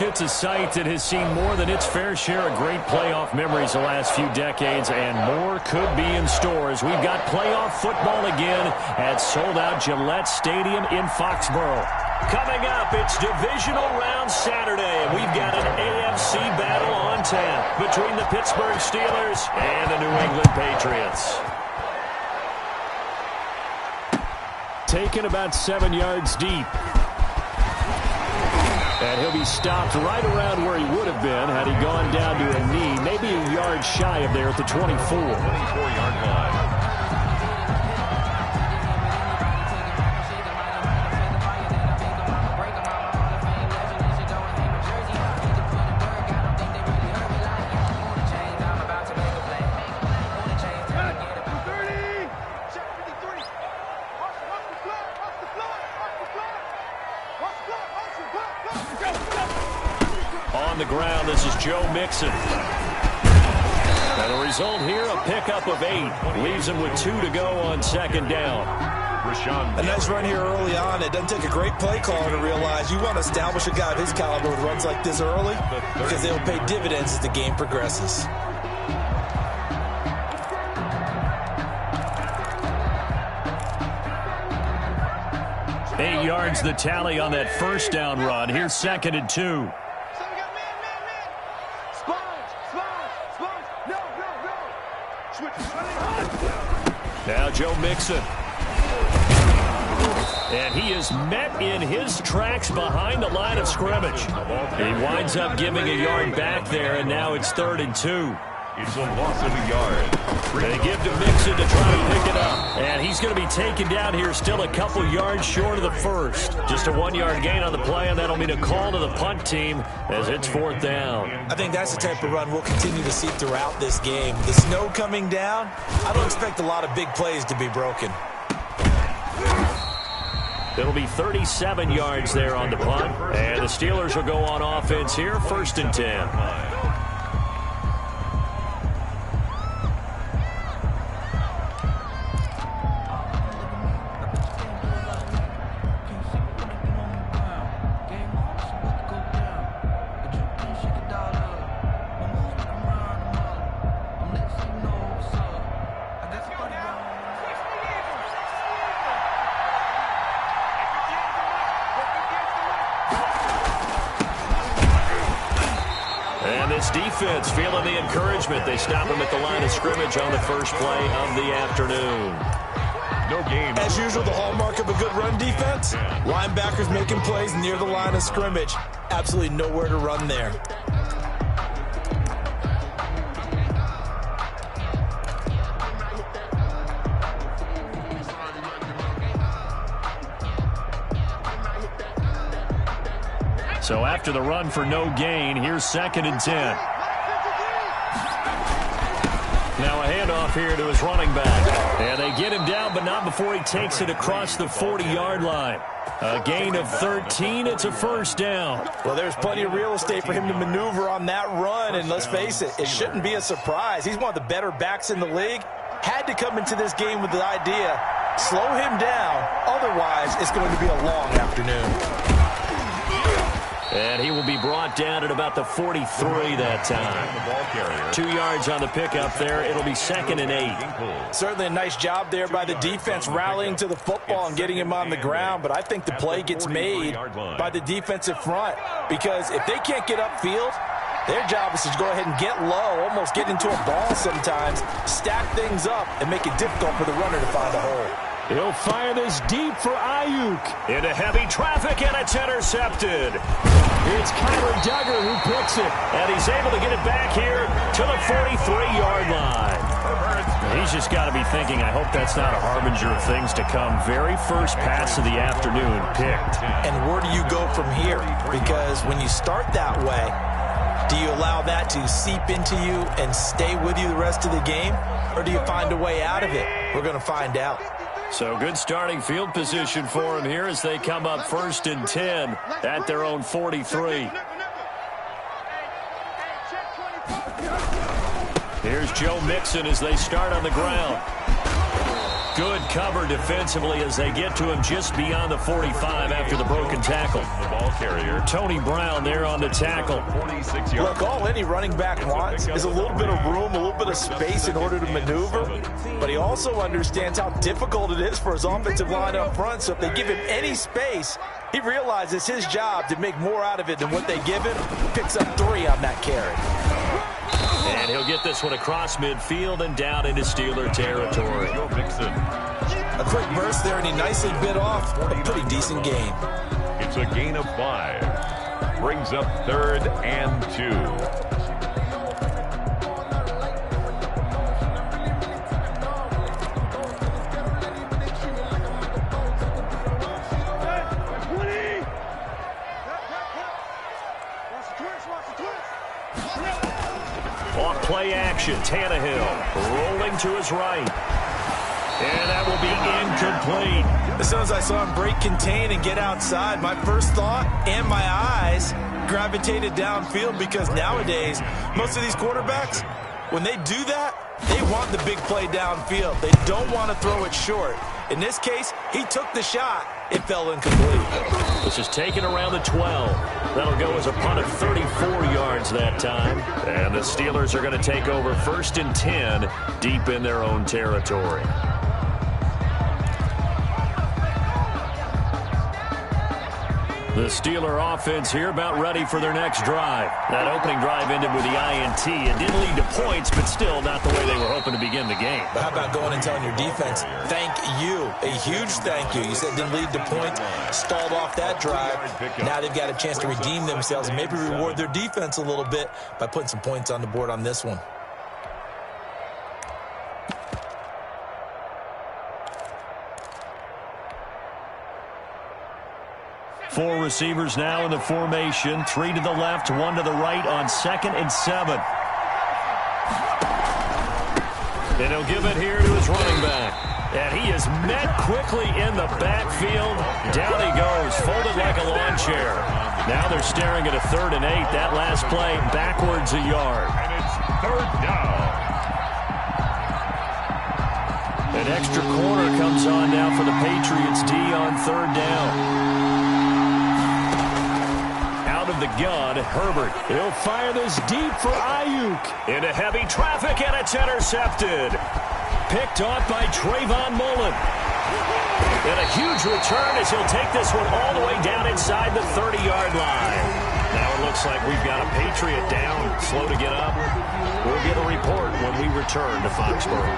It's a site that has seen more than its fair share of great playoff memories the last few decades, and more could be in store as we've got playoff football again at sold-out Gillette Stadium in Foxborough. Coming up, it's Divisional Round Saturday, and we've got an AFC battle on tap between the Pittsburgh Steelers and the New England Patriots. Taken about 7 yards deep. And he'll be stopped right around where he would have been had he gone down to a knee, maybe a yard shy of there at the 24. 24-yard line. On the ground, this is Joe Mixon. And the result here, a pickup of 8. Leaves him with 2 to go on second down. A nice run here early on. It doesn't take a great play caller to realize you want to establish a guy of his caliber with runs like this early because they'll pay dividends as the game progresses. Eight yards the tally on that first down run. Here's 2nd and 2. Now Joe Mixon. And he is met in his tracks behind the line of scrimmage. He winds up giving a yard back there, and now it's 3rd and 2. It's a loss of a yard. They give to Mixon to try to pick it up. And he's going to be taken down here still a couple yards short of the first. Just a 1-yard gain on the play, and that'll mean a call to the punt team as it's 4th down. I think that's the type of run we'll continue to see throughout this game. The snow coming down, I don't expect a lot of big plays to be broken. It'll be 37 yards there on the punt. And the Steelers will go on offense here, 1st and 10. Defense feeling the encouragement. They stop him at the line of scrimmage on the first play of the afternoon. No game. As usual, the hallmark of a good run defense, linebackers making plays near the line of scrimmage. Absolutely nowhere to run there. So after the run for no gain, here's 2nd and 10. Now a handoff here to his running back. And they get him down, but not before he takes it across the 40-yard line. A gain of 13. It's a 1st down. Well, there's plenty of real estate for him to maneuver on that run. And let's face it, it shouldn't be a surprise. He's one of the better backs in the league. Had to come into this game with the idea, slow him down. Otherwise, it's going to be a long afternoon. And he will be brought down at about the 43 that time. 2 yards on the pickup there. It'll be 2nd and 8. Certainly a nice job there by the defense rallying to the football and getting him on the ground. But I think the play gets made by the defensive front. Because if they can't get upfield, their job is to go ahead and get low, almost get into a ball sometimes, stack things up, and make it difficult for the runner to find a hole. He'll fire this deep for Ayuk. Into heavy traffic, and it's intercepted. It's Kyler Duggar who picks it, and he's able to get it back here to the 43-yard line. He's just got to be thinking, I hope that's not a harbinger of things to come. Very first pass of the afternoon picked. And where do you go from here? Because when you start that way, do you allow that to seep into you and stay with you the rest of the game? Or do you find a way out of it? We're going to find out. So good starting field position for him here as they come up 1st and 10 at their own 43. Here's Joe Mixon as they start on the ground. Good cover defensively as they get to him just beyond the 45 after the broken tackle. The ball carrier. Tony Brown there on the tackle. 46 yards. Look, all any running back wants is a little bit of room, a little bit of space in order to maneuver. But he also understands how difficult it is for his offensive line up front. So if they give him any space, he realizes his job to make more out of it than what they give him. Picks up 3 on that carry. And he'll get this one across midfield and down into Steeler territory. A quick burst there, and he nicely bit off a pretty decent gain. It's a gain of 5. Brings up 3rd and 2. Off play action, Tannehill rolling to his right. And that will be incomplete. As soon as I saw him break contain and get outside, my first thought and my eyes gravitated downfield, because nowadays, most of these quarterbacks, when they do that, they want the big play downfield. They don't want to throw it short. In this case, he took the shot. It fell incomplete. This is taken around the 12. That'll go as a punt of 34 yards that time. And the Steelers are going to take over 1st and 10 deep in their own territory. The Steeler offense here about ready for their next drive. That opening drive ended with the INT. It didn't lead to points, but still not the way they were hoping to begin the game. But how about going and telling your defense, thank you, a huge thank you. You said it didn't lead to points, stalled off that drive. Now they've got a chance to redeem themselves and maybe reward their defense a little bit by putting some points on the board on this one. Four receivers now in the formation. 3 to the left, 1 to the right on 2nd and 7. And he'll give it here to his running back. And he is met quickly in the backfield. Down he goes, folded like a lawn chair. Now they're staring at a 3rd and 8. That last play backwards a yard. And it's 3rd down. An extra corner comes on now for the Patriots D on 3rd down. Of the gun, Herbert. He'll fire this deep for Ayuk. Into heavy traffic, and it's intercepted. Picked off by Trayvon Mullen. And a huge return as he'll take this one all the way down inside the 30-yard line. Now it looks like we've got a Patriot down, slow to get up. We'll get a report when we return to Foxborough.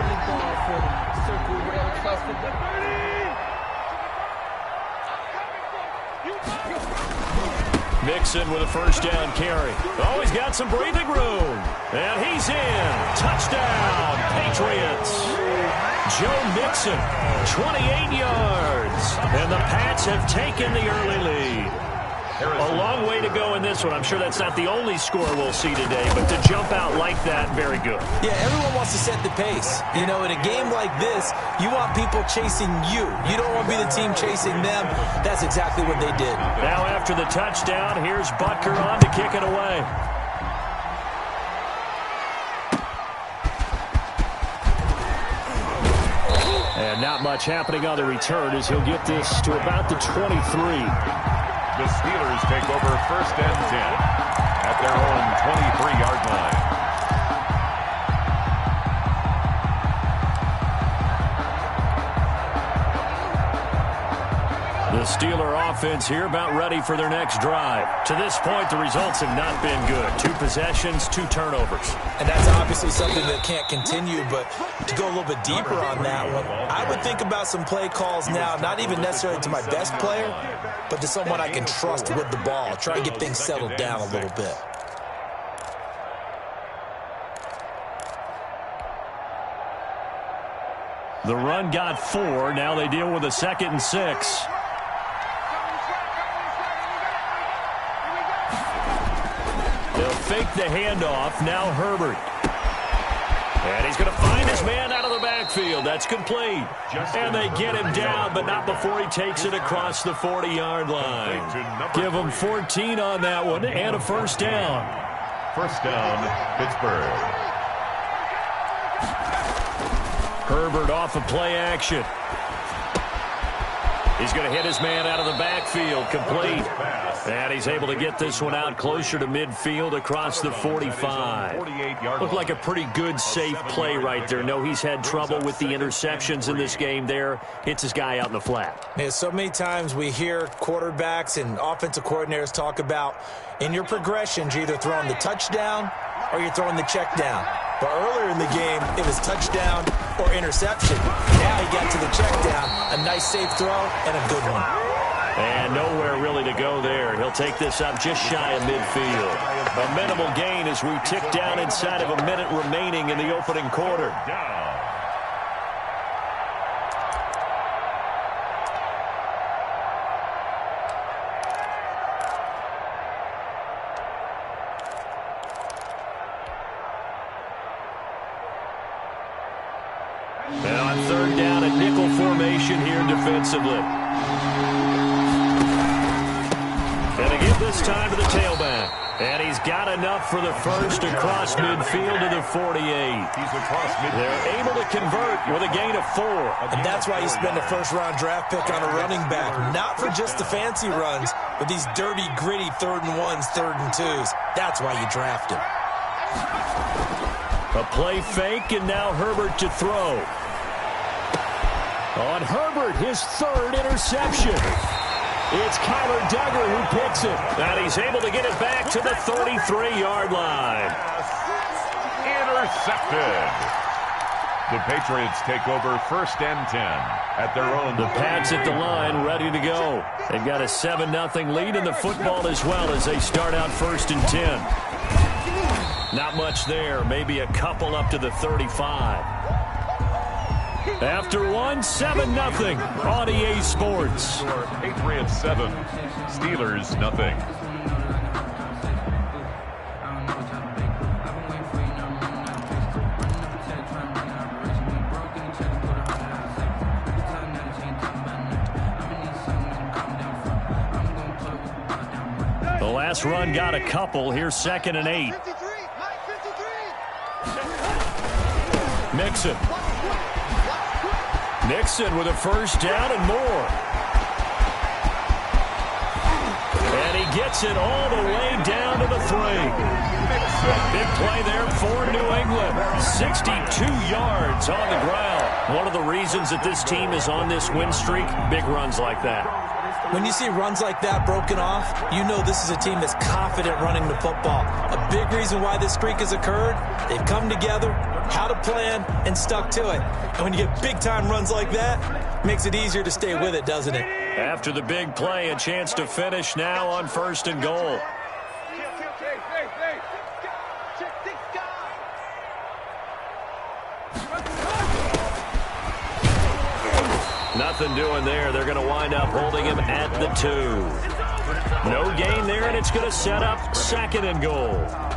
Mixon with a 1st down carry. Oh, he's got some breathing room. And he's in. Touchdown, Patriots. Joe Mixon, 28 yards. And the Pats have taken the early lead. A long way to go in this one. I'm sure that's not the only score we'll see today, but to jump out like that, very good. Yeah, everyone wants to set the pace. You know, in a game like this, you want people chasing you. You don't want to be the team chasing them. That's exactly what they did. Now after the touchdown, here's Butker on to kick it away. And not much happening on the return as he'll get this to about the 23. The Steelers take over 1st and 10 at their own 23-yard line. The Steeler offense here about ready for their next drive. To this point, the results have not been good. 2 possessions, 2 turnovers. And that's obviously something that can't continue, but to go a little bit deeper on that one, I would think about some play calls now, not even necessarily to my best player, but to someone I can trust with the ball. Try and get things settled down a little bit. The run got 4. Now they deal with a 2nd and 6. They'll fake the handoff. Now Herbert. And he's going to find his man out of the backfield. That's complete. And they get him down, but not before he takes it across the 40-yard line. Give him 14 on that one and a 1st down. 1st down, Pittsburgh. Herbert off of play action. He's going to hit his man out of the backfield, complete. And he's able to get this one out closer to midfield across the 45. Looked like a pretty good, safe play right there. No, he's had trouble with the interceptions in this game there. Hits his guy out in the flat. Yeah, so many times we hear quarterbacks and offensive coordinators talk about in your progressions, you're either throwing the touchdown or you're throwing the check down. But earlier in the game, it was touchdown or interception. Now he got to the check down, a nice safe throw, and a good one. And nowhere really to go there. He'll take this up just shy of midfield. A minimal gain as we tick down inside of a minute remaining in the opening quarter. And on third down, a nickel formation here defensively. And again this time to the tailback. And he's got enough for the first across midfield to the 48. They're able to convert with a gain of 4. And that's why you spend a first-round draft pick on a running back. Not for just the fancy runs, but these dirty, gritty 3rd and 1s, 3rd and 2s. That's why you draft him. A play fake, and now Herbert to throw. On Herbert, his 3rd interception. It's Kyler Duggar who picks it. And he's able to get it back to the 33-yard line. Intercepted. The Patriots take over 1st and 10 at their own. The Pats at the line, ready to go. They've got a 7-0 lead in the football as well as they start out 1st and 10. Not much there, maybe a couple up to the 35. After one, 7-0 on EA Sports. Patriots 7, Steelers nothing. The last run got a couple. Here's 2nd and 8. Mixon with a first down and more. And he gets it all the way down to the 3. Big play there for New England. 62 yards on the ground. One of the reasons that this team is on this win streak, big runs like that. When you see runs like that broken off, you know this is a team that's confident running the football. A big reason why this streak has occurred, they've come together, had a plan, and stuck to it. And when you get big-time runs like that, it makes it easier to stay with it, doesn't it? After the big play, a chance to finish now on 1st and goal. Nothing doing there. They're going to wind up holding him at the 2. No gain there, and it's going to set up 2nd and goal.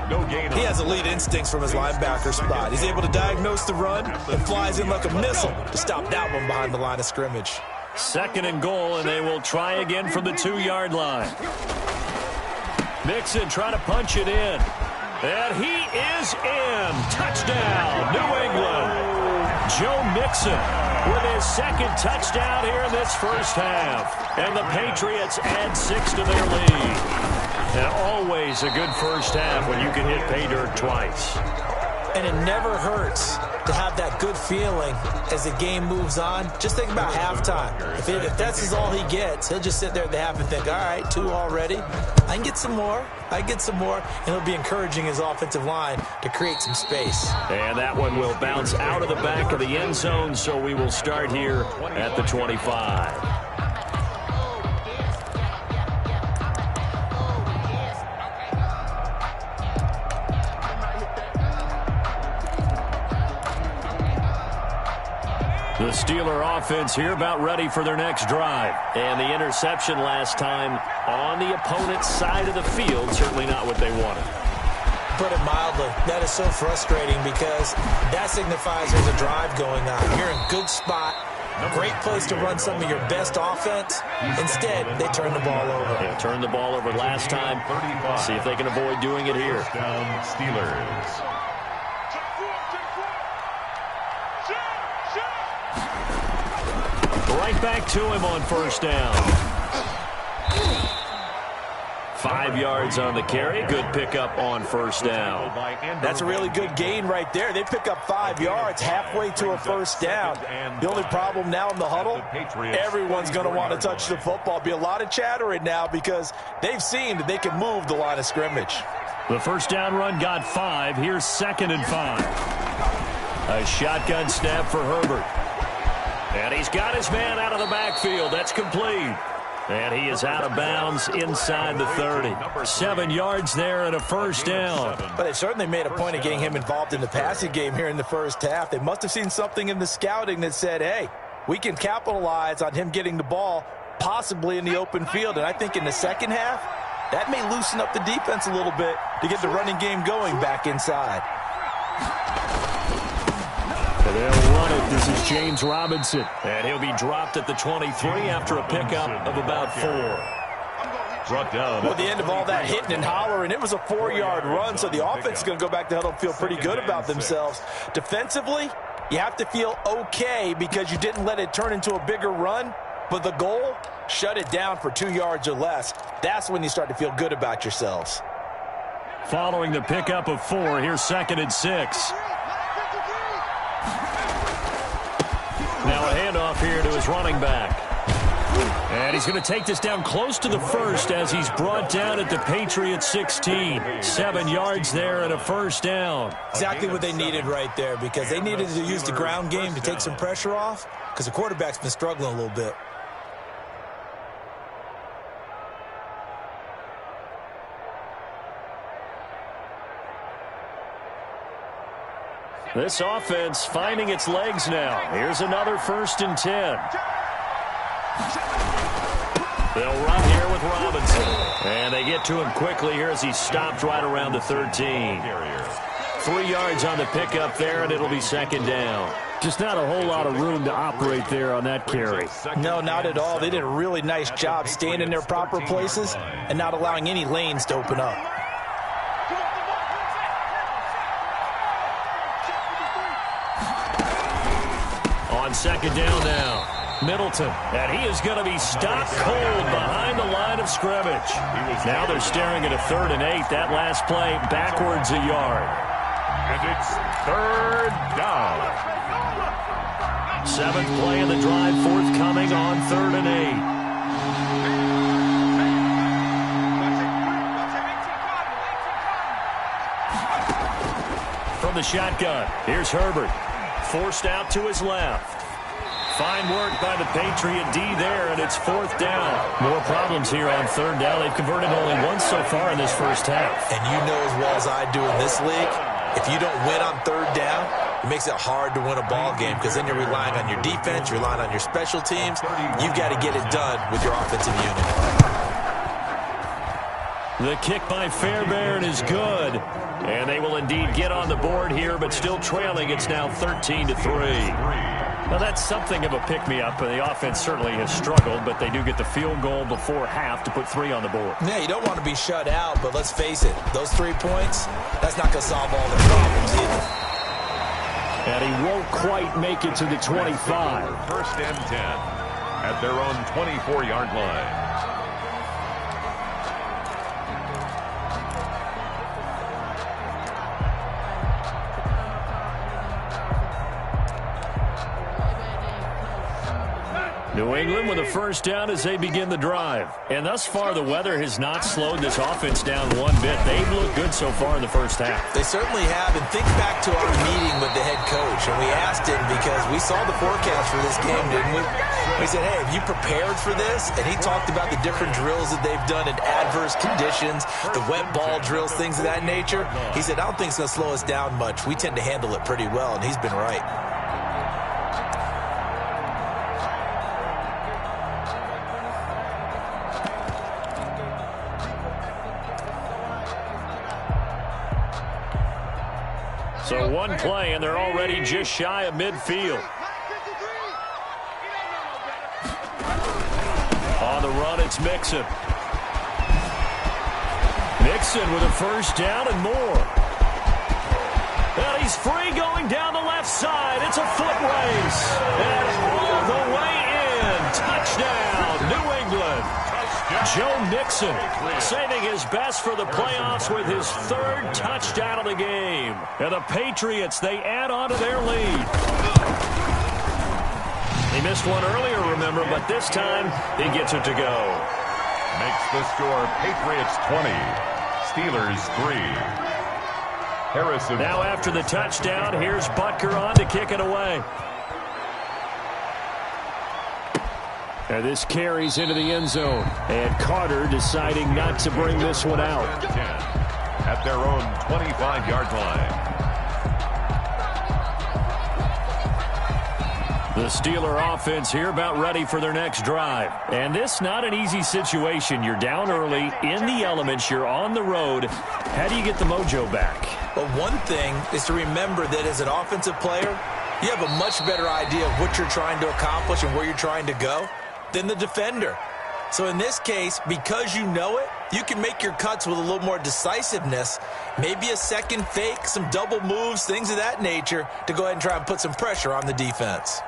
No gain. He has elite instincts from his linebacker spot. He's able to diagnose the run and flies in like a missile to stop that one behind the line of scrimmage. 2nd and goal, and they will try again from the 2-yard line. Mixon trying to punch it in. And he is in. Touchdown, New England. Joe Mixon with his 2nd touchdown here in this first half. And the Patriots add 6 to their lead. And always a good first half when you can hit pay dirt twice. And it never hurts to have that good feeling as the game moves on. Just think about halftime. If that's all he gets, he'll just sit there at the half and think, all right, 2 already. I can get some more. And he'll be encouraging his offensive line to create some space. And that one will bounce out of the back of the end zone, so we will start here at the 25. The Steeler offense here about ready for their next drive. And the interception last time on the opponent's side of the field, certainly not what they wanted. Put it mildly, that is so frustrating because that signifies there's a drive going on. You're in good spot, great place to run some of your best offense. Instead, they turn the ball over. Yeah, turned the ball over last time. See if they can avoid doing it here. Down Steelers. Right back to him on first down. 5 yards on the carry. Good pickup on first down. That's a really good gain right there. They pick up 5 yards halfway to a first down. The only problem now in the huddle, everyone's going to want to touch the football. Be a lot of chattering now because they've seen that they can move the line of scrimmage. The first down run got 5. Here's 2nd and 5. A shotgun snap for Herbert. And he's got his man out of the backfield. That's complete. And he is out of bounds inside the 30. 7 yards there and a first down. But they certainly made a point of getting him involved in the passing game here in the first half. They must have seen something in the scouting that said, hey, we can capitalize on him getting the ball possibly in the open field. And I think in the second half, that may loosen up the defense a little bit to get the running game going back inside. They'll run it. This is James Robinson. And he'll be dropped at the 23 after a pickup of about 4. Brought down. Well, at the end of all that hitting and hollering, it was a 4-yard run, so the offense is going to go back to huddle and feel pretty good about themselves. Defensively, you have to feel okay because you didn't let it turn into a bigger run, but the goal, shut it down for 2 yards or less. That's when you start to feel good about yourselves. Following the pickup of 4, here's 2nd and 6. Now a handoff here to his running back. And he's going to take this down close to the first as he's brought down at the Patriots 16. 7 yards there and a first down. Exactly what they needed right there because they needed to use the ground game to take some pressure off because the quarterback's been struggling a little bit. This offense finding its legs now. Here's another 1st and 10. They'll run here with Robinson. And they get to him quickly here as he stopped right around the 13. 3 yards on the pickup there, and it'll be 2nd down. Just not a whole lot of room to operate there on that carry. No, not at all. They did a really nice job staying in their proper places and not allowing any lanes to open up. On 2nd down now, Middleton. And he is going to be stopped cold behind the line of scrimmage. Now they're staring at a 3rd and 8. That last play backwards a yard. And it's 3rd down. 7th play of the drive forthcoming on 3rd and 8. From the shotgun, here's Herbert. Forced out to his left. Fine work by the Patriot D there, and it's 4th down. More problems here on 3rd down. They've converted only once so far in this first half. And you know as well as I do in this league, if you don't win on 3rd down, it makes it hard to win a ball game because then you're relying on your defense, you're relying on your special teams. You've got to get it done with your offensive unit. The kick by Fairbairn is good. And they will indeed get on the board here, but still trailing. It's now 13-3. Well, that's something of a pick-me-up. The offense certainly has struggled, but they do get the field goal before half to put 3 on the board. Yeah, you don't want to be shut out, but let's face it, those 3 points, that's not going to solve all the problems either. And he won't quite make it to the 25. 1st and 10 at their own 24-yard line. New England with a first down as they begin the drive. And thus far, the weather has not slowed this offense down one bit. They've looked good so far in the first half. They certainly have. And think back to our meeting with the head coach. And we asked him because we saw the forecast for this game, didn't we? We said, hey, have you prepared for this? And he talked about the different drills that they've done in adverse conditions, the wet ball drills, things of that nature. He said, I don't think it's going to slow us down much. We tend to handle it pretty well, and he's been right. So one play, and they're already just shy of midfield. On the run, it's Mixon. Mixon with a first down and more. And he's free going down the left side. It's a foot race. And all the way in. Joe Mixon saving his best for the playoffs with his third touchdown of the game. And the Patriots, they add on to their lead. He missed one earlier, remember, but this time he gets it to go. Makes the score Patriots 20, Steelers 3. Harrison. Now after the touchdown, here's Butker on to kick it away. And this carries into the end zone. And Carter deciding not to bring this one out. At their own 25-yard line. The Steeler offense here about ready for their next drive. And this not an easy situation. You're down early, in the elements, you're on the road. How do you get the mojo back? Well, one thing is to remember that as an offensive player, you have a much better idea of what you're trying to accomplish and where you're trying to go than the defender. So in this case, because you know it, you can make your cuts with a little more decisiveness, maybe a second fake, some double moves, things of that nature, to go ahead and try and put some pressure on the defense.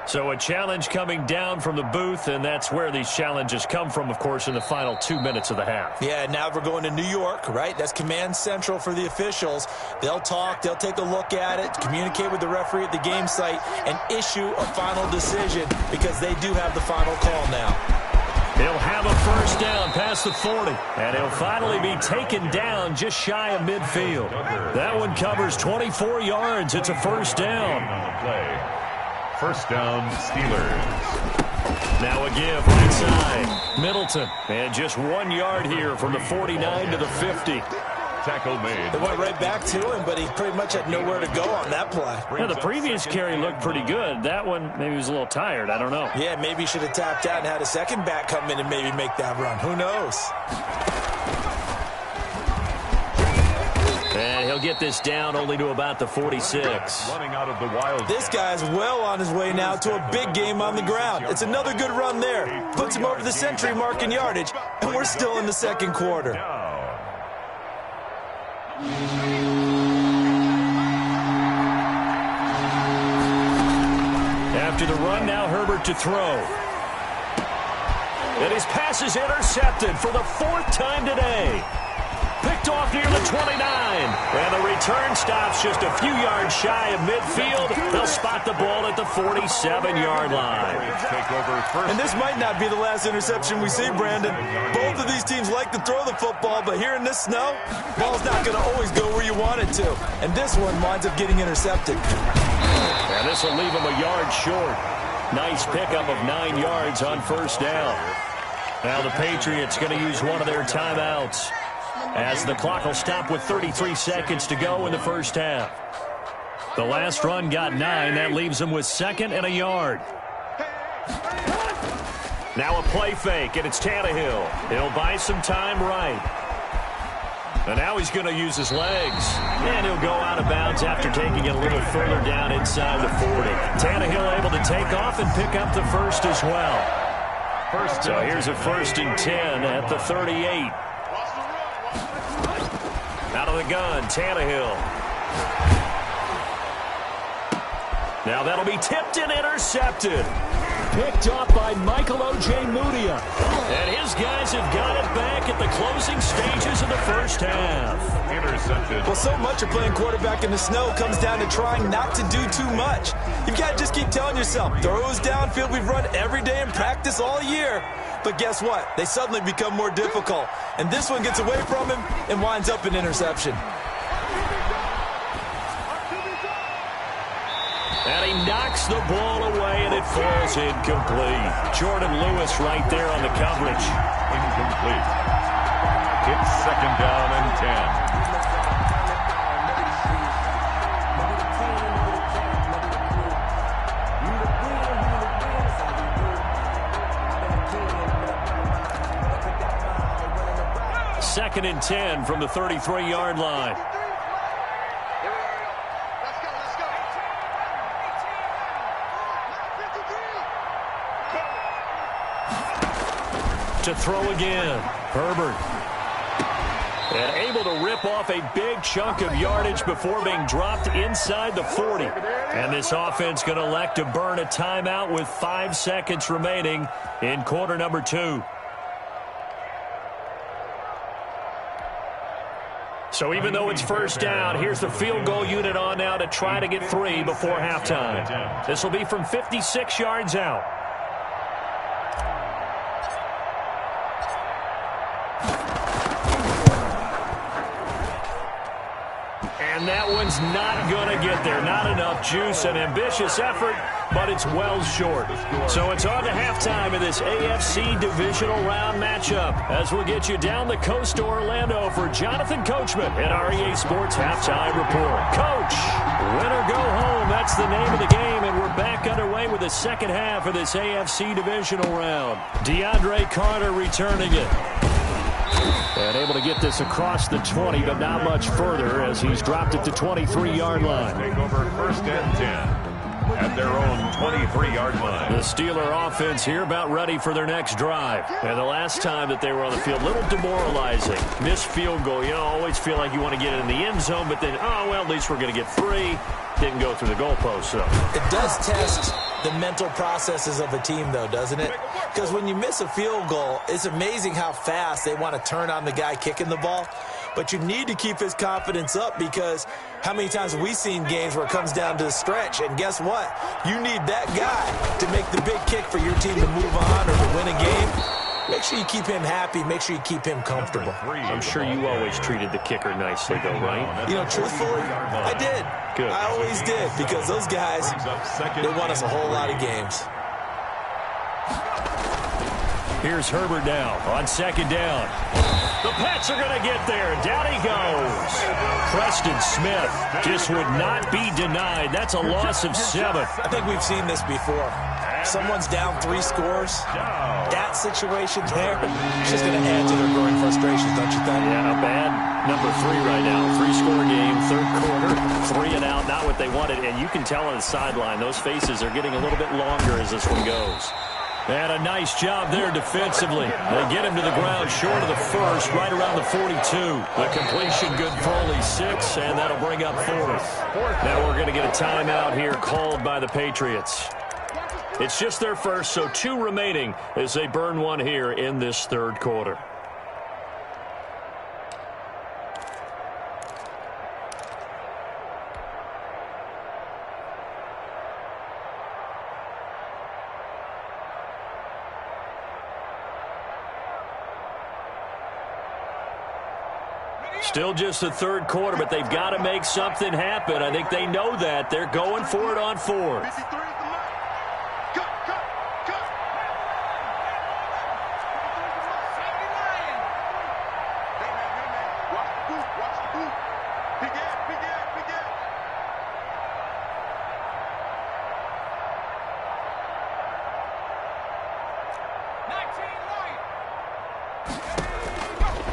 So a challenge coming down from the booth, and that's where these challenges come from, of course, in the final 2 minutes of the half. Yeah, now we're going to New York, right? That's command central for the officials. They'll talk, they'll take a look at it, communicate with the referee at the game site, and issue a final decision because they do have the final call now. He'll have a first down past the 40, and he'll finally be taken down just shy of midfield. That one covers 24 yards. It's a first down. First down, Steelers. Now a give right side. Middleton. And just 1 yard here from the 49 to the 50. Tackle made. They went right back to him, but he pretty much had nowhere to go on that play. Yeah, the previous carry looked pretty good. That one, maybe he was a little tired. I don't know. Yeah, maybe he should have tapped out and had a second back come in and maybe make that run. Who knows? And he'll get this down only to about the 46. Running out of the wild. This guy's well on his way now to a big game on the ground. It's another good run there. Puts him over the century mark in yardage, and we're still in the second quarter. After the run, now Herbert to throw. And his pass is intercepted for the fourth time today. Picked off near the 29. And the return stops just a few yards shy of midfield. They'll spot the ball at the 47-yard line. And this might not be the last interception we see, Brandon. Both of these teams like to throw the football, but here in this snow, ball's not going to always go where you want it to. And this one winds up getting intercepted. And this will leave them a yard short. Nice pickup of 9 yards on first down. Now the Patriots going to use one of their timeouts, as the clock will stop with 33 seconds to go in the first half. The last run got 9. That leaves them with 2nd and a yard. Now a play fake, and it's Tannehill. He'll buy some time right. And now he's going to use his legs. And he'll go out of bounds after taking it a little further down inside the 40. Tannehill able to take off and pick up the first as well. So here's a 1st and 10 at the 38. Out of the gun, Tannehill. Now that'll be tipped and intercepted. Picked off by Michael O.J. Mudia. And his guys have got it back at the closing stages of the first half. Intercepted. Well, so much of playing quarterback in the snow comes down to trying not to do too much. You've got to just keep telling yourself, throws downfield we've run every day in practice all year. But guess what? They suddenly become more difficult. And this one gets away from him and winds up an interception. And he knocks the ball away, and it falls incomplete. Jordan Lewis right there on the coverage. Incomplete. It's 2nd down and 10. Second and 10 from the 33-yard line. To throw again. Herbert. And able to rip off a big chunk of yardage before being dropped inside the 40. And this offense going to elect to burn a timeout with 5 seconds remaining in quarter number 2. So even though it's first down, here's the field goal unit on now to try to get 3 before halftime. This will be from 56 yards out. And that one's not going to get there. Not enough juice. An ambitious effort, but it's well short. So it's on to halftime in this AFC divisional round matchup as we'll get you down the coast to Orlando for Jonathan Coachman at our EA Sports Halftime Report. Coach, win or go home. That's the name of the game, and we're back underway with the second half of this AFC divisional round. DeAndre Carter returning it. And able to get this across the 20, but not much further as he's dropped it to 23-yard line. Take over first and 10 at their own 23-yard line. The Steeler offense here about ready for their next drive. And the last time that they were on the field, a little demoralizing. Missed field goal. You know, always feel like you want to get it in the end zone, but then, oh, well, at least we're going to get 3. Didn't go through the goalpost, so. It does test the mental processes of a team, though, doesn't it? Because when you miss a field goal, it's amazing how fast they want to turn on the guy kicking the ball. But you need to keep his confidence up because how many times have we seen games where it comes down to the stretch? And guess what? You need that guy to make the big kick for your team to move on or to win a game. Make sure you keep him happy. Make sure you keep him comfortable. I'm sure you always treated the kicker nicely, though, right? You know, truthfully, I did. Good. I always did because those guys, they won us a whole lot of games. Here's Herbert now on second down. The Pats are going to get there. Down he goes. Preston Smith just would not be denied. That's a loss of 7. I think we've seen this before. Someone's down 3 scores. That situation there is just going to add to their growing frustrations, don't you think? Yeah, a bad number 3 right now. 3-score game, third quarter, 3 and out, not what they wanted. And you can tell on the sideline, those faces are getting a little bit longer as this one goes. And a nice job there defensively. They get him to the ground short of the first, right around the 42. The completion good for only 6, and that'll bring up 4th. Now we're going to get a timeout here called by the Patriots. It's just their first, so 2 remaining as they burn one here in this third quarter. Still just the third quarter, but they've got to make something happen. I think they know that. They're going for it on 4th.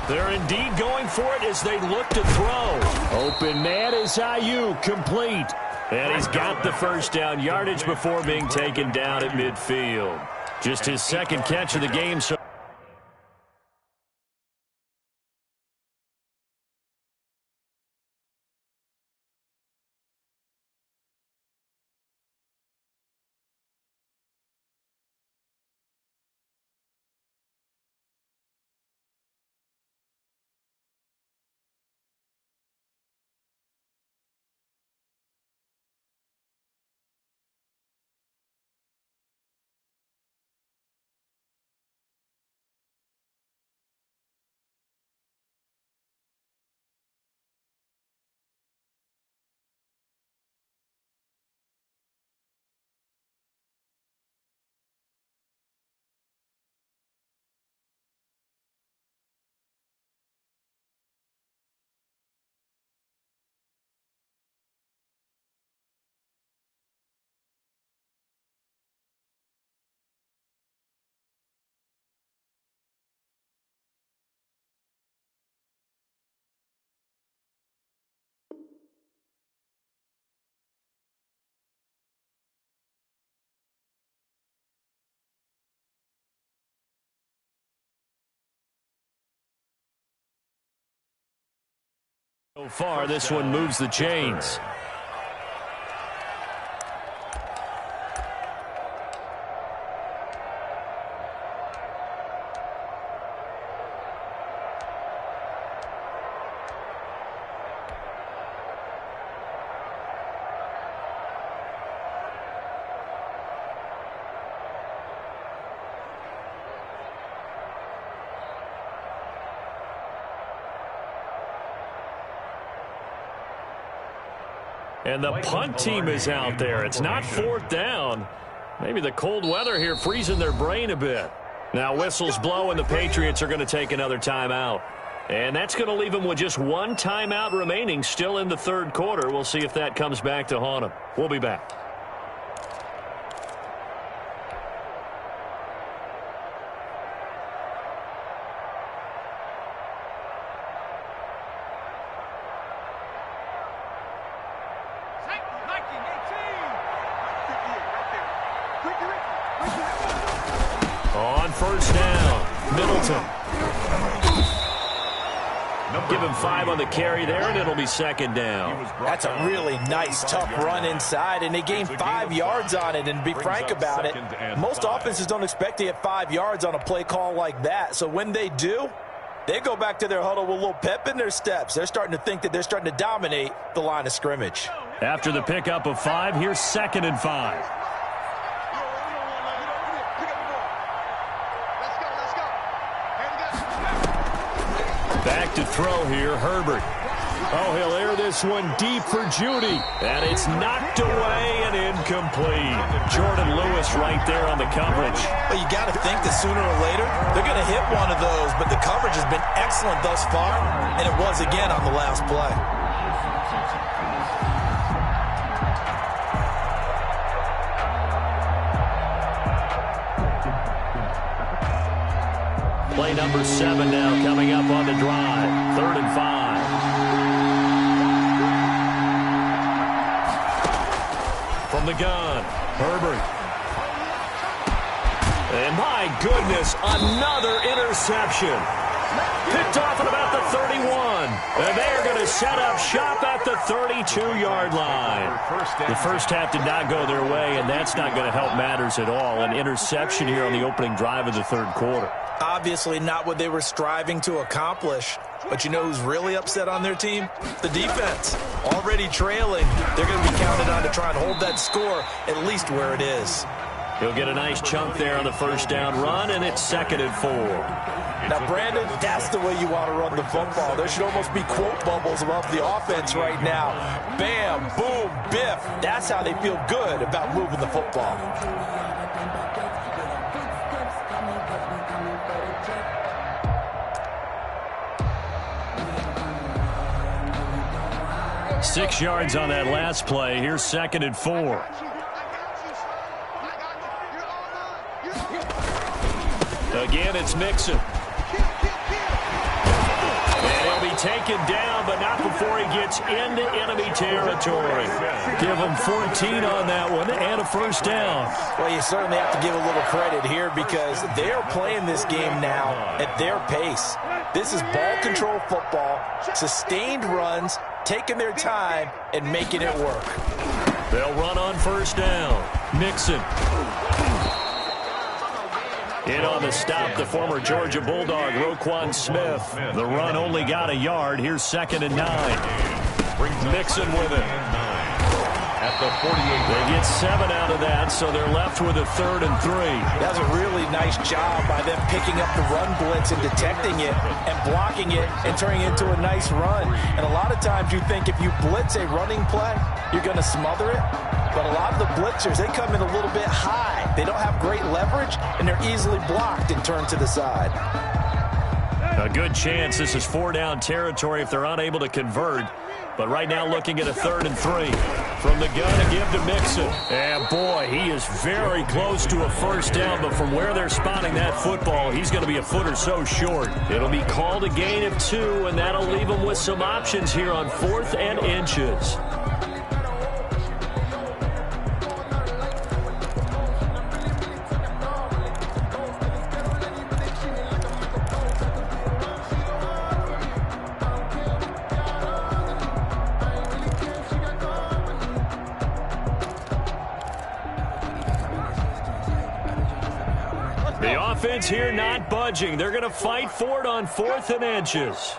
They're indeed going for it as they look to throw. Open man is Ayuk, complete. And he's got the first down yardage before being taken down at midfield. Just his second catch of the game so So far, this one moves the chains. And the punt team is out there. It's not fourth down. Maybe the cold weather here freezing their brain a bit. Now whistles blow and the Patriots are going to take another timeout. And that's going to leave them with just one timeout remaining still in the third quarter. We'll see if that comes back to haunt them. We'll be back. On first down, Middleton. Give him 5 on the carry there, and it'll be second down. That's a really nice, tough run inside, and they gained 5 yards on it. And to be frank about it, most offenses don't expect to get 5 yards on a play call like that. So when they do, they go back to their huddle with a little pep in their steps. They're starting to think that they're starting to dominate the line of scrimmage. After the pickup of 5, here's 2nd and 5. Back to throw here, Herbert. Oh, he'll air this one deep for Judy. And it's knocked away and incomplete. Jordan Lewis right there on the coverage. Well, you got to think that sooner or later, they're going to hit one of those. But the coverage has been excellent thus far, and it was again on the last play. Play number 7 now coming up on the drive. 3rd and 5. From the gun, Herbert. And my goodness, another interception. Picked off at about the 31. And they're going to set up shop at the 32-yard line. The first half did not go their way, and that's not going to help matters at all. An interception here on the opening drive of the third quarter. Obviously not what they were striving to accomplish. But you know who's really upset on their team? The defense. Already trailing. They're going to be counted on to try and hold that score at least where it is. He'll get a nice chunk there on the first down run, and it's 2nd and 4. Now, Brandon, that's the way you want to run the football. There should almost be quote bubbles above the offense right now. Bam, boom, biff. That's how they feel good about moving the football. Six yards on that last play. Here's 2nd and 4. Again, it's Mixon. And he'll be taken down, but not before he gets into enemy territory. Give him 14 on that one and a first down. Well, you certainly have to give a little credit here because they're playing this game now at their pace. This is ball control football, sustained runs, taking their time and making it work. They'll run on first down. Mixon. In on the stop, the former Georgia Bulldog, Roquan Smith. The run only got a yard. Here's 2nd and 9. Mixon with it. At the 48. They get 7 out of that, so they're left with a 3rd and 3. That was a really nice job by them picking up the run blitz and detecting it and blocking it and turning it into a nice run. And a lot of times you think if you blitz a running play, you're going to smother it. But a lot of the blitzers, they come in a little bit high. They don't have great leverage, and they're easily blocked and turned to the side. A good chance this is 4-down territory if they're unable to convert. But right now looking at a 3rd and 3. From the gun to give to Mixon. And boy, he is very close to a first down. But from where they're spotting that football, he's going to be a foot or so short. It'll be called a gain of 2, and that'll leave him with some options here on 4th and inches. offense here not budging. They're going to fight for it on 4th and inches.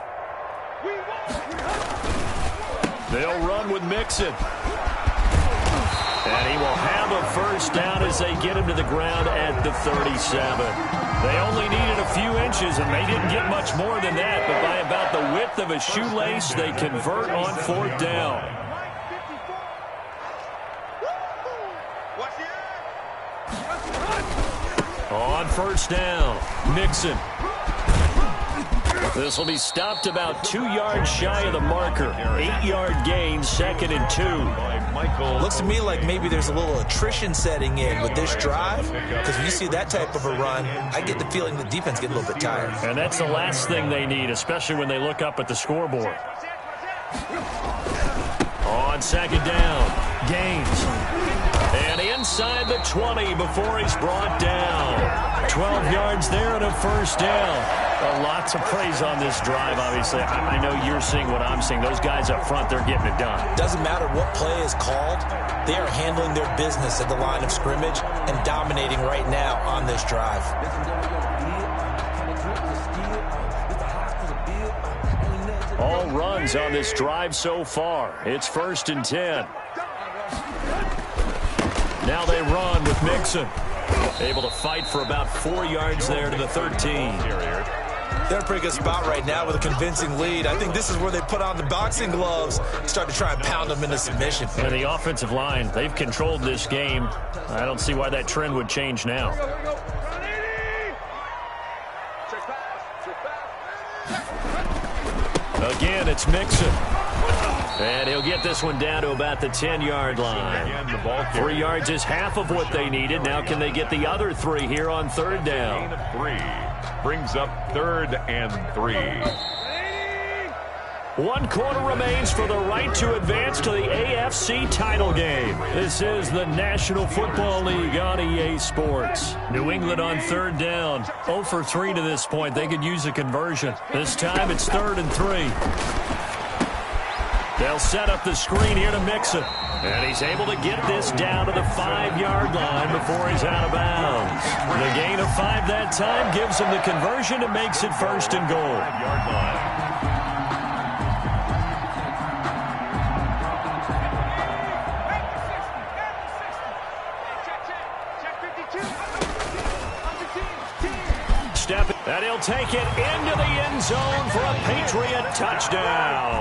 They'll run with Mixon. And he will have a first down as they get him to the ground at the 37. They only needed a few inches, and they didn't get much more than that. But by about the width of a shoelace, they convert on 4th down. On 1st down, Mixon. This will be stopped about 2 yards shy of the marker. 8-yard gain, 2nd and 2. Looks to me like maybe there's a little attrition setting in with this drive, because when you see that type of a run, I get the feeling the defense gets a little bit tired. And that's the last thing they need, especially when they look up at the scoreboard. On 2nd down, Gaines. And inside the 20 before he's brought down. 12 yards there and a first down. Well, lots of praise on this drive, obviously. I know you're seeing what I'm seeing. Those guys up front, they're getting it done. Doesn't matter what play is called. They are handling their business at the line of scrimmage and dominating right now on this drive. All runs on this drive so far. It's 1st and 10. Now they run with Mixon. Able to fight for about 4 yards there to the 13. They're in a pretty good spot right now with a convincing lead. I think this is where they put on the boxing gloves, start to try and pound them into submission. And the offensive line, they've controlled this game. I don't see why that trend would change now. Again, it's Mixon. And he'll get this one down to about the 10-yard line. 3 yards is half of what they needed. Now can they get the other 3 here on 3rd down? 3 brings up 3rd and 3. 1 quarter remains for the right to advance to the AFC title game. This is the National Football League on EA Sports. New England on 3rd down. 0 for 3 to this point. They could use a conversion. This time it's 3rd and 3. They'll set up the screen here to Mixon. And he's able to get this down to the 5-yard line before he's out of bounds. The gain of 5 that time gives him the conversion and makes it 1st and goal. 5-yard line. And he'll take it into the end zone for a Patriot touchdown.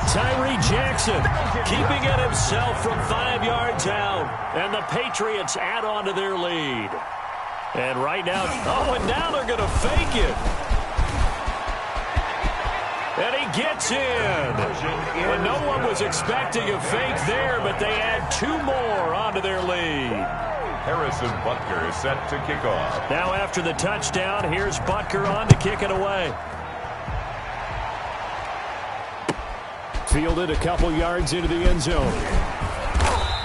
Tyree Jackson keeping it himself from 5 yards out. And the Patriots add on to their lead. And right now, and now they're going to fake it. And he gets in. Well, no one was expecting a fake there, but they add 2 more onto their lead. Harrison Butker is set to kick off. Now after the touchdown, here's Butker on to kick it away. Fielded a couple yards into the end zone.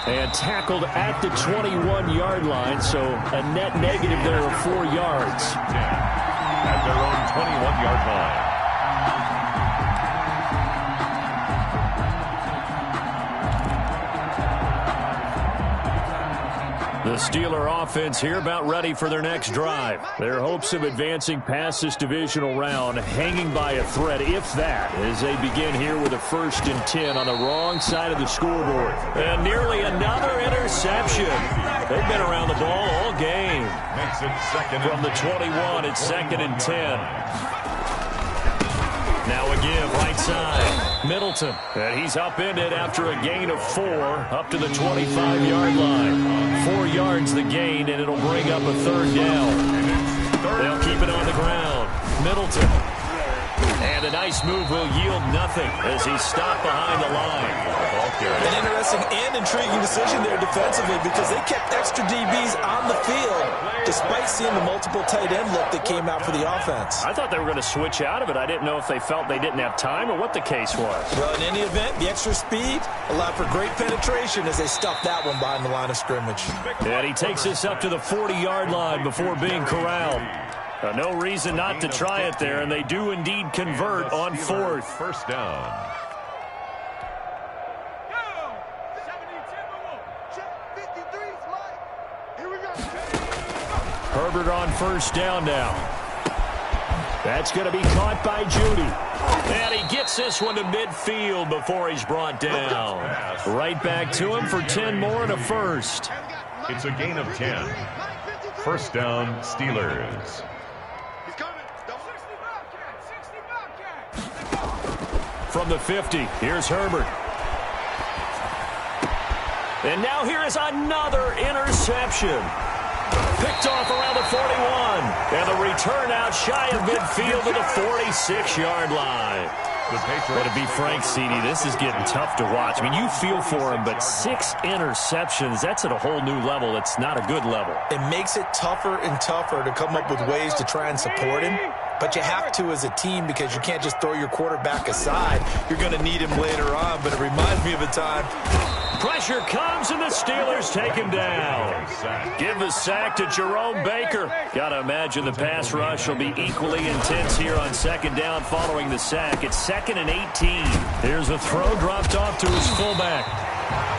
And tackled at the 21-yard line, so a net negative there of 4 yards. At their own 21-yard line. The Steeler offense here about ready for their next drive. Their hopes of advancing past this divisional round hanging by a thread, if that, as they begin here with a 1st and 10 on the wrong side of the scoreboard. And nearly another interception. They've been around the ball all game. Makes it 2nd From the 21, it's 2nd and 10. Now a give, right side. Middleton. And he's upended after a gain of 4 up to the 25-yard line. 4 yards the gain, and it'll bring up a 3rd down. They'll keep it on the ground. Middleton. And a nice move will yield nothing as he's stopped behind the line. An interesting and intriguing decision there defensively because they kept extra DBs on the field despite seeing the multiple tight end look that came out for the offense. I thought they were going to switch out of it. I didn't know if they felt they didn't have time or what the case was. Well, in any event, the extra speed allowed for great penetration as they stuffed that one behind the line of scrimmage. And he takes this up to the 40-yard line before being corralled. No reason not to try it there, and they do indeed convert on 4th. 1st down. Herbert on first down now. That's going to be caught by Judy. And he gets this one to midfield before he's brought down. Right back to him for 10 more and a first. It's a gain of 10. First down, Steelers. From the 50, here's Herbert. And now here is another interception. Picked off around the 41. And the return out shy of midfield to the 46-yard line. But to be frank, CD, this is getting tough to watch. I mean, you feel for him, but 6 interceptions, that's at a whole new level. It's not a good level. It makes it tougher and tougher to come up with ways to try and support him. But you have to as a team because you can't just throw your quarterback aside. You're going to need him later on, but it reminds me of a time. Pressure comes, and the Steelers take him down. Give the sack to Jerome Baker. Got to imagine the pass rush will be equally intense here on second down following the sack. It's 2nd and 18. Here's a throw dropped off to his fullback.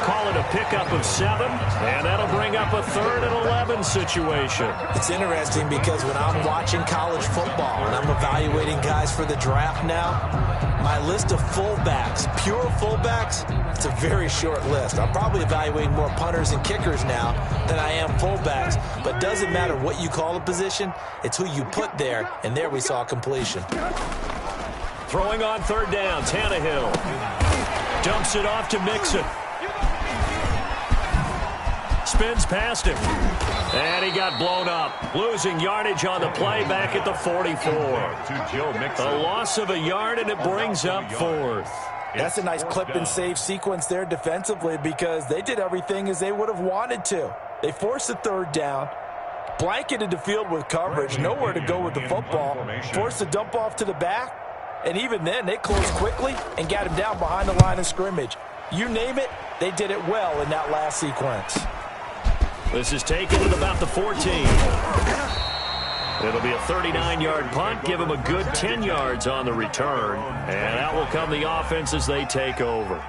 Call it a pickup of 7, and that'll bring up a 3rd and 11 situation. It's interesting because when I'm watching college football and I'm evaluating guys for the draft now, my list of fullbacks, pure fullbacks, it's a very short list. I'm probably evaluating more punters and kickers now than I am fullbacks, but it doesn't matter what you call a position, it's who you put there, and there we saw completion. Throwing on 3rd down, Tannehill dumps it off to Mixon. Spins past him. And he got blown up. Losing yardage on the play back at the 44. A loss of a yard, and it brings up 4th. That's a nice clip and save sequence there defensively because they did everything as they would have wanted to. They forced the 3rd down, blanketed the field with coverage, nowhere to go with the football, forced the dump off to the back, and even then they closed quickly and got him down behind the line of scrimmage. You name it, they did it well in that last sequence. This is taken at about the 14. It'll be a 39-yard punt. Give them a good 10 yards on the return. And that will come the offense as they take over.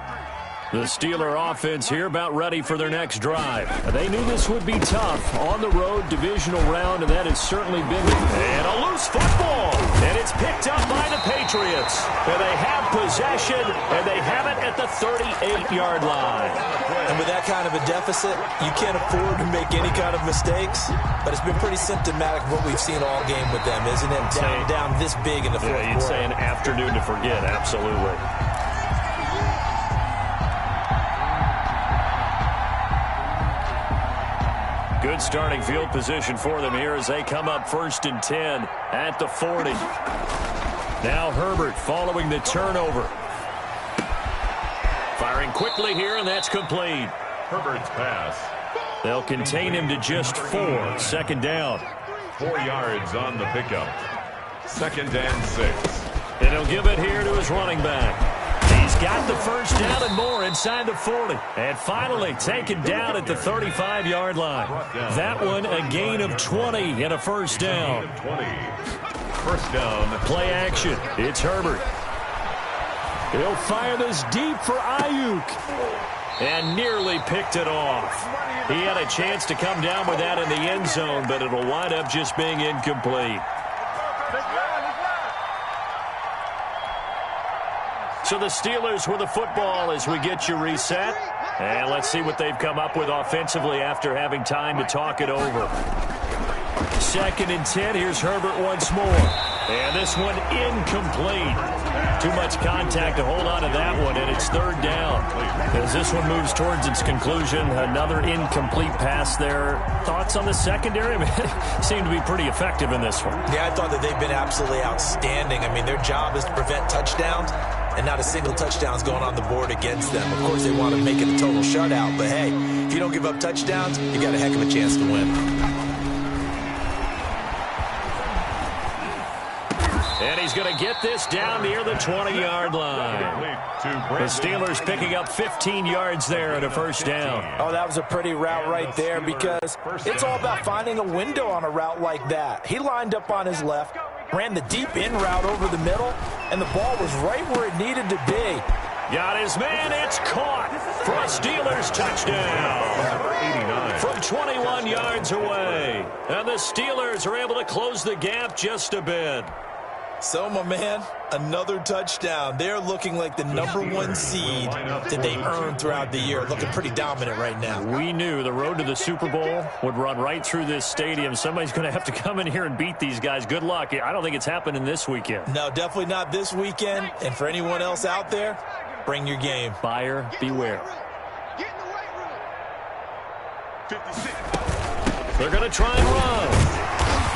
The Steeler offense here about ready for their next drive. They knew this would be tough. On the road, divisional round, and that has certainly been. And a loose football. And it's picked up by the Patriots. And they have possession, and they have it at the 38-yard line. And with that kind of a deficit, you can't afford to make any kind of mistakes. But it's been pretty symptomatic of what we've seen all game with them, isn't it? Down this big in the fourth quarter. You'd say an afternoon to forget, absolutely. Good starting field position for them here as they come up 1st and 10 at the 40. Now Herbert following the turnover. Firing quickly here, and that's complete. Herbert's pass. They'll contain him to just 4. 2nd down. 4 yards on the pickup. 2nd and 6. And he'll give it here to his running back. He's got the first down and more inside the 40. And finally taken down at the 35-yard line. That one a gain of 20 and a first down. 20. First down. Play action. It's Herbert. He'll fire this deep for Ayuk. And nearly picked it off. He had a chance to come down with that in the end zone, but it'll wind up just being incomplete. So the Steelers with the football as we get you reset. And let's see what they've come up with offensively after having time to talk it over. 2nd and 10. Here's Herbert once more. And this one incomplete. Too much contact to hold on to that one, and it's 3rd down. As this one moves towards its conclusion, another incomplete pass there. Thoughts on the secondary? I mean, they seem to be pretty effective in this one. Yeah, I thought that they've been absolutely outstanding. I mean, their job is to prevent touchdowns, and not a single touchdown's going on the board against them. Of course, they want to make it a total shutout, but hey, if you don't give up touchdowns, you got a heck of a chance to win. And he's going to get this down near the 20-yard line. The Steelers picking up 15 yards there at a first down. Oh, that was a pretty route right there because it's all about finding a window on a route like that. He lined up on his left, ran the deep in route over the middle, and the ball was right where it needed to be. Got his man. It's caught for a Steelers touchdown. 89. From 21 yards away. And the Steelers are able to close the gap just a bit. So, my man, another touchdown. They're looking like the #1 seed that they earned throughout the year. Looking pretty dominant right now. We knew the road to the Super Bowl would run right through this stadium. Somebody's going to have to come in here and beat these guys. Good luck. I don't think it's happening this weekend. No, definitely not this weekend. And for anyone else out there, bring your game. Buyer beware. They're going to try and run.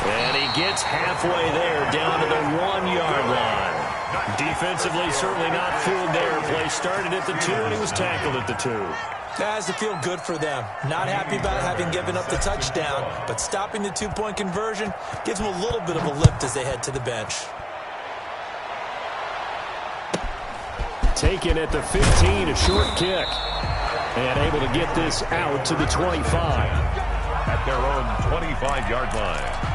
And he gets halfway there, down to the 1-yard line. Defensively, certainly not fooled there. Play started at the 2, and he was tackled at the 2. That has to feel good for them. Not happy about having given up the touchdown, but stopping the 2-point conversion gives them a little bit of a lift as they head to the bench. Taken at the 15, a short kick. And able to get this out to the 25. At their own 25-yard line.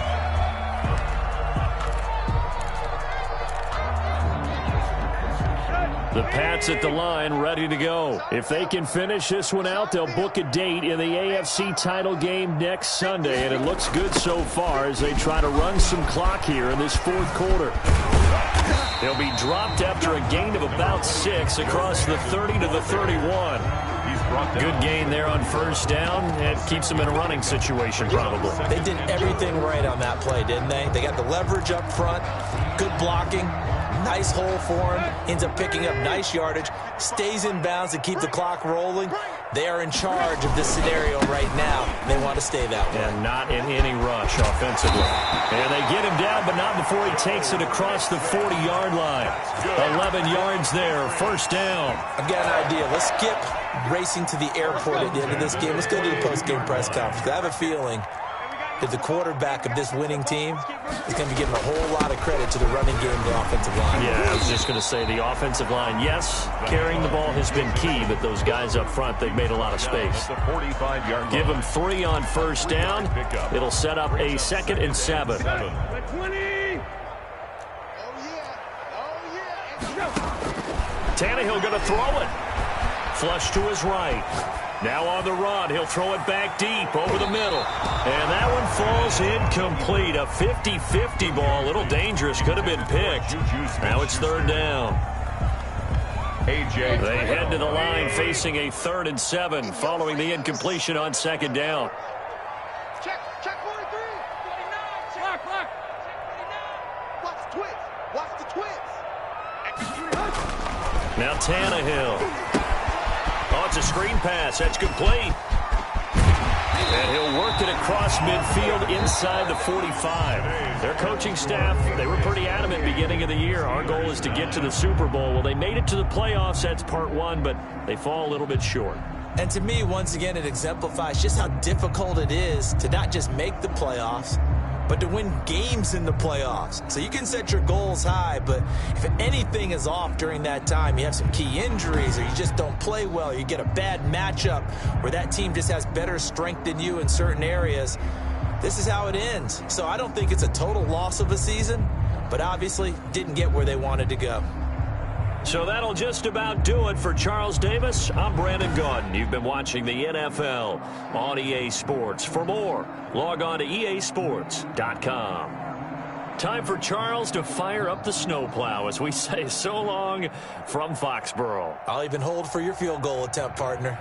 The Pats at the line, ready to go. If they can finish this one out, they'll book a date in the AFC title game next Sunday, and it looks good so far as they try to run some clock here in this fourth quarter. They'll be dropped after a gain of about 6 across the 30 to the 31. Good gain there on first down. It keeps them in a running situation, probably. They did everything right on that play, didn't they? They got the leverage up front, good blocking, nice hole for him, ends up picking up nice yardage, stays in bounds to keep the clock rolling. They are in charge of this scenario right now. They want to stay that way. And not in any rush offensively. And they get him down, but not before he takes it across the 40-yard line. 11 yards there, first down. I've got an idea. Let's skip racing to the airport at the end of this game. Let's go to the post-game press conference. I have a feeling that the quarterback of this winning team is going to be giving a whole lot of credit to the running game and the offensive line. Yeah, I was just going to say the offensive line, yes, carrying the ball has been key, but those guys up front, they've made a lot of space. Give them 3 on first down. It'll set up a 2nd and 7. Tannehill going to throw it. Flush to his right. Now on the run, he'll throw it back deep over the middle. And that one falls incomplete. A 50-50 ball, a little dangerous, could have been picked. Now it's 3rd down. They head to the line facing a 3rd and 7 following the incompletion on 2nd down. Check 43. 49. Clock. Watch the twist. Watch the twist. Now Tannehill. Oh, it's a screen pass. That's complete. And he'll work it across midfield inside the 45. Their coaching staff, they were pretty adamant beginning of the year. Our goal is to get to the Super Bowl. Well, they made it to the playoffs. That's part 1, but they fall a little bit short. And to me, once again, it exemplifies just how difficult it is to not just make the playoffs, but to win games in the playoffs. So you can set your goals high, but if anything is off during that time, you have some key injuries or you just don't play well, you get a bad matchup where that team just has better strength than you in certain areas, this is how it ends. So I don't think it's a total loss of a season, but obviously didn't get where they wanted to go. So that'll just about do it for Charles Davis. I'm Brandon Gaudin. You've been watching the NFL on EA Sports. For more, log on to easports.com. Time for Charles to fire up the snowplow as we say so long from Foxborough. I'll even hold for your field goal attempt, partner.